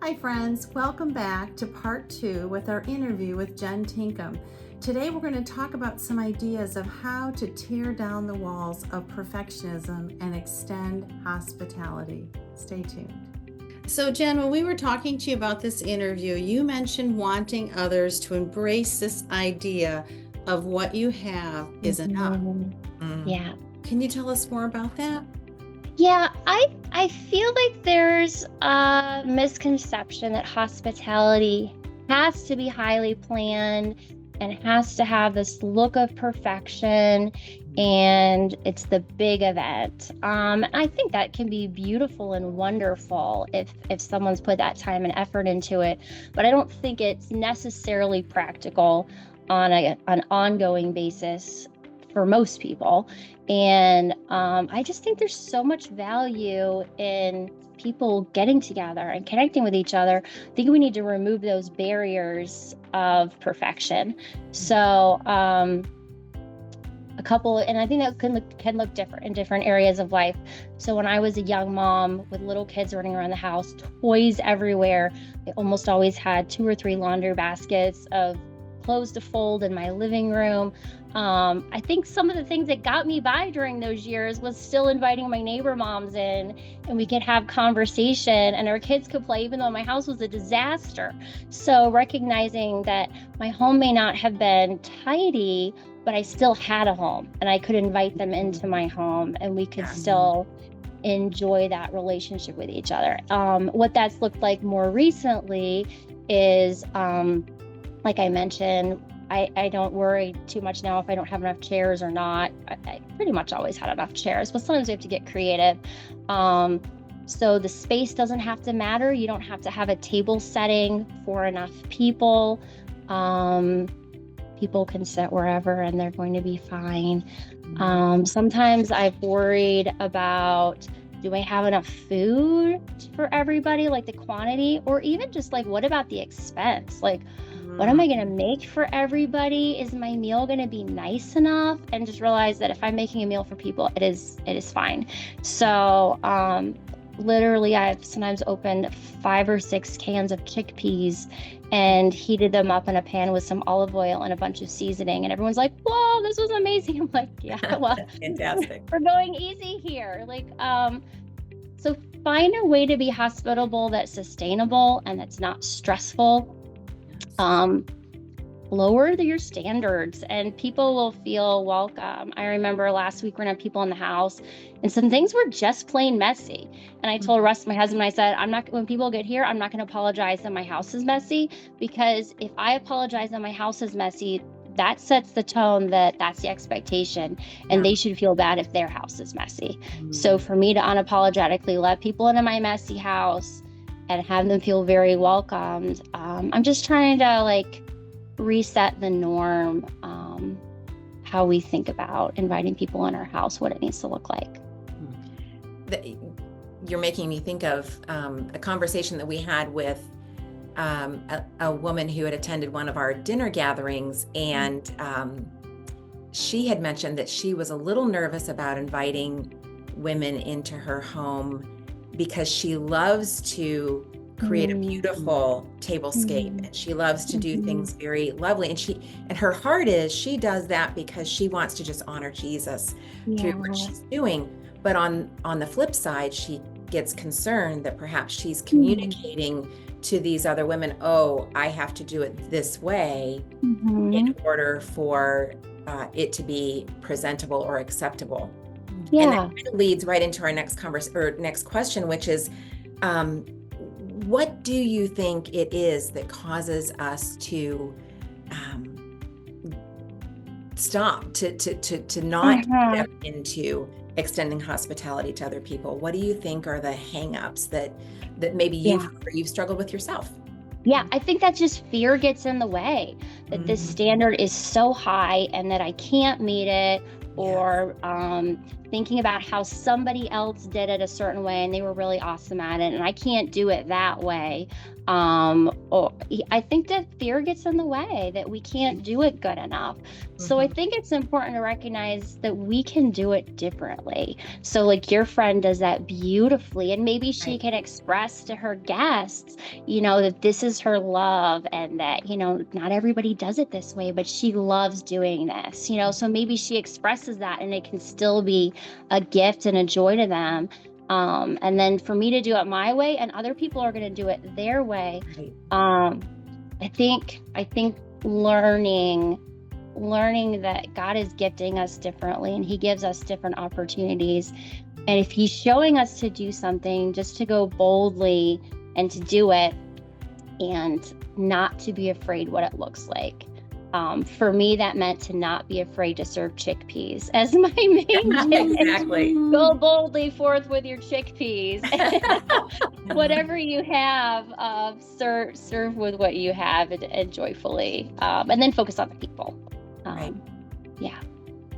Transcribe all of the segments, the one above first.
Hi friends, welcome back to part 2 with our interview with Jen Tinkham. Today we're going to talk about some ideas of how to tear down the walls of perfectionism and extend hospitality. Stay tuned. So Jen, when we were talking to you about this interview, you mentioned wanting others to embrace this idea of what you have is enough. Yeah. Can you tell us more about that? Yeah, I feel like there's a misconception that hospitality has to be highly planned and has to have this look of perfection, and it's the big event. I think that can be beautiful and wonderful if someone's put that time and effort into it, but I don't think it's necessarily practical on an ongoing basis for most people. And I just think there's so much value in people getting together and connecting with each other. I think we need to remove those barriers of perfection. So and I think that can look different in different areas of life. So when I was a young mom with little kids running around the house, toys everywhere, I almost always had 2 or 3 laundry baskets of clothes to fold in my living room. I think some of the things that got me by during those years was still inviting my neighbor moms in, and we could have conversation and our kids could play, even though my house was a disaster. So recognizing that my home may not have been tidy, but I still had a home and I could invite them into my home and we could still enjoy that relationship with each other. What that's looked like more recently is, like I mentioned, I don't worry too much now if I don't have enough chairs or not. I pretty much always had enough chairs, but sometimes we have to get creative. So the space doesn't have to matter. You don't have to have a table setting for enough people. People can sit wherever and they're going to be fine. Sometimes I've worried about, do I have enough food for everybody, like the quantity, or even just like, what about the expense? Like, what am I going to make for everybody? Is my meal going to be nice enough? And just realize that if I'm making a meal for people, it is fine. So literally, I've sometimes opened 5 or 6 cans of chickpeas and heated them up in a pan with some olive oil and a bunch of seasoning. And everyone's like, whoa, this was amazing. I'm like, yeah, well, Fantastic. We're going easy here. Like, so find a way to be hospitable that's sustainable and that's not stressful. Lower your standards and people will feel welcome. I remember last week when I had people in the house and some things were just plain messy. And I told Russ, my husband, I said, when people get here, I'm not going to apologize that my house is messy, because if I apologize that my house is messy, that sets the tone that that's the expectation and they should feel bad if their house is messy. So for me to unapologetically let people into my messy house and have them feel very welcomed, I'm just trying to reset the norm, how we think about inviting people in our house, what it needs to look like. You're making me think of a conversation that we had with a woman who had attended one of our dinner gatherings, and she had mentioned that she was a little nervous about inviting women into her home because she loves to create a beautiful tablescape and she loves to do things very lovely, and her heart is she does that because she wants to just honor Jesus through what she's doing. But on the flip side, she gets concerned that perhaps she's communicating to these other women, oh, I have to do it this way in order for it to be presentable or acceptable. And that kind of leads right into our next question, which is, what do you think it is that causes us to stop, to not step into extending hospitality to other people? What do you think are the hang-ups that maybe you've struggled with yourself? Yeah, I think that just fear gets in the way, that this standard is so high and that I can't meet it, or thinking about how somebody else did it a certain way and they were really awesome at it, and I can't do it that way. Or I think that fear gets in the way, that we can't do it good enough. So I think it's important to recognize that we can do it differently. So like your friend does that beautifully, and maybe she can express to her guests, that this is her love, and that, not everybody does it this way, but she loves doing this, so maybe she expresses that and it can still be a gift and a joy to them. And then for me to do it my way, and other people are going to do it their way. I think learning that God is gifting us differently, and he gives us different opportunities. And if he's showing us to do something, just to go boldly and to do it, and not to be afraid what it looks like. For me, that meant to not be afraid to serve chickpeas as my main dish. Exactly. Go boldly forth with your chickpeas. Whatever you have, serve with what you have, and joyfully, and then focus on the people. Yeah.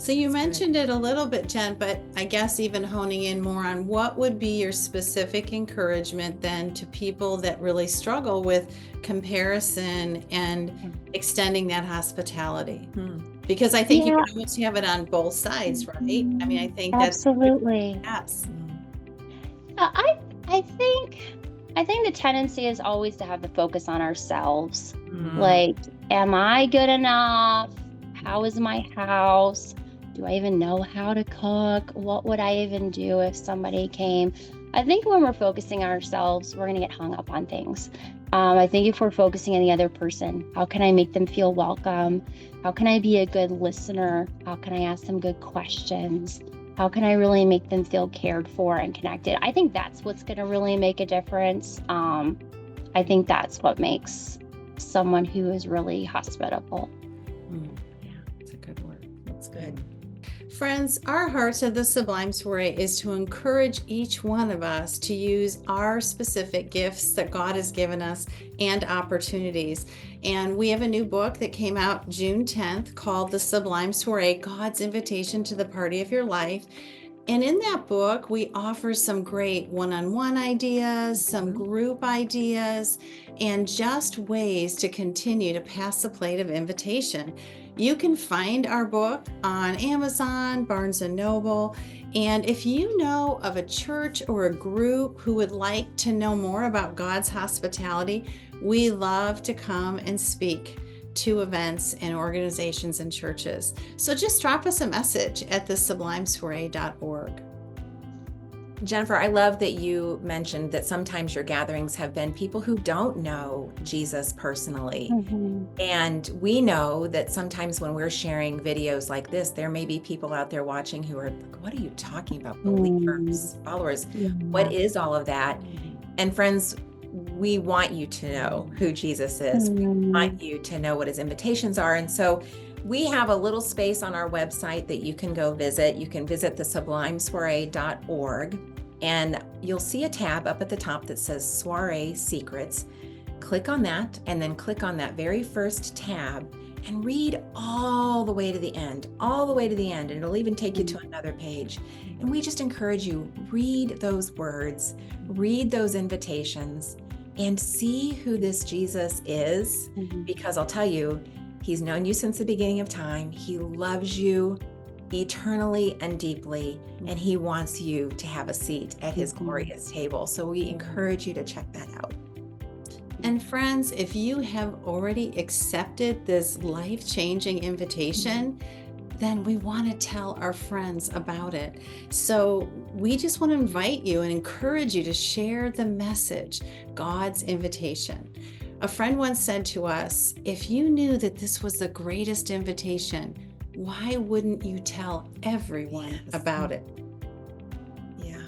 So you mentioned it a little bit, Jen, but I guess even honing in more on what would be your specific encouragement then to people that really struggle with comparison and extending that hospitality? Because I think you can almost have it on both sides, right? I mean, I think that's absolutely. Yes. I think the tendency is always to have the focus on ourselves. Like, am I good enough? How is my house? Do I even know how to cook? What would I even do if somebody came? I think when we're focusing on ourselves, we're going to get hung up on things. I think if we're focusing on the other person, how can I make them feel welcome? How can I be a good listener? How can I ask them good questions? How can I really make them feel cared for and connected? I think that's what's going to really make a difference. I think that's what makes someone who is really hospitable. Yeah, that's a good word. That's good. Friends, our Hearts of the Sublime Soiree is to encourage each one of us to use our specific gifts that God has given us and opportunities. And we have a new book that came out June 10th called The Sublime Soiree, God's Invitation to the Party of Your Life. And in that book, we offer some great one-on-one ideas, some group ideas, and just ways to continue to pass the plate of invitation. You can find our book on Amazon, Barnes & Noble, and if you know of a church or a group who would like to know more about God's hospitality, we love to come and speak to events and organizations and churches. So just drop us a message at thesublimesoiree.org. Jennifer, I love that you mentioned that sometimes your gatherings have been people who don't know Jesus personally. And we know that sometimes when we're sharing videos like this, there may be people out there watching who are like, what are you talking about? Believers, followers, what is all of that? And friends, we want you to know who Jesus is. We want you to know what his invitations are. And so we have a little space on our website that you can go visit. You can visit thesublimesoiree.org, and you'll see a tab up at the top that says Soiree Secrets. Click on that, and then click on that very first tab and read all the way to the end, and it'll even take you to another page. And we just encourage you, read those words, read those invitations, and see who this Jesus is, because I'll tell you, he's known you since the beginning of time. He loves you eternally and deeply, and he wants you to have a seat at his glorious table. So we encourage you to check that out. And friends, if you have already accepted this life-changing invitation, then we want to tell our friends about it. So we just want to invite you and encourage you to share the message, God's invitation. A friend once said to us, if you knew that this was the greatest invitation, why wouldn't you tell everyone about it? Yeah.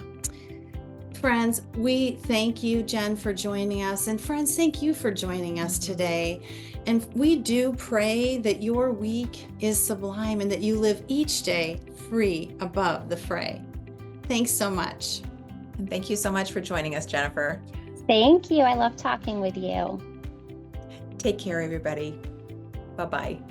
Friends, we thank you, Jen, for joining us. And friends, thank you for joining us today. And we do pray that your week is sublime and that you live each day free above the fray. Thanks so much. And thank you so much for joining us, Jennifer. Thank you. I love talking with you. Take care, everybody. Bye-bye.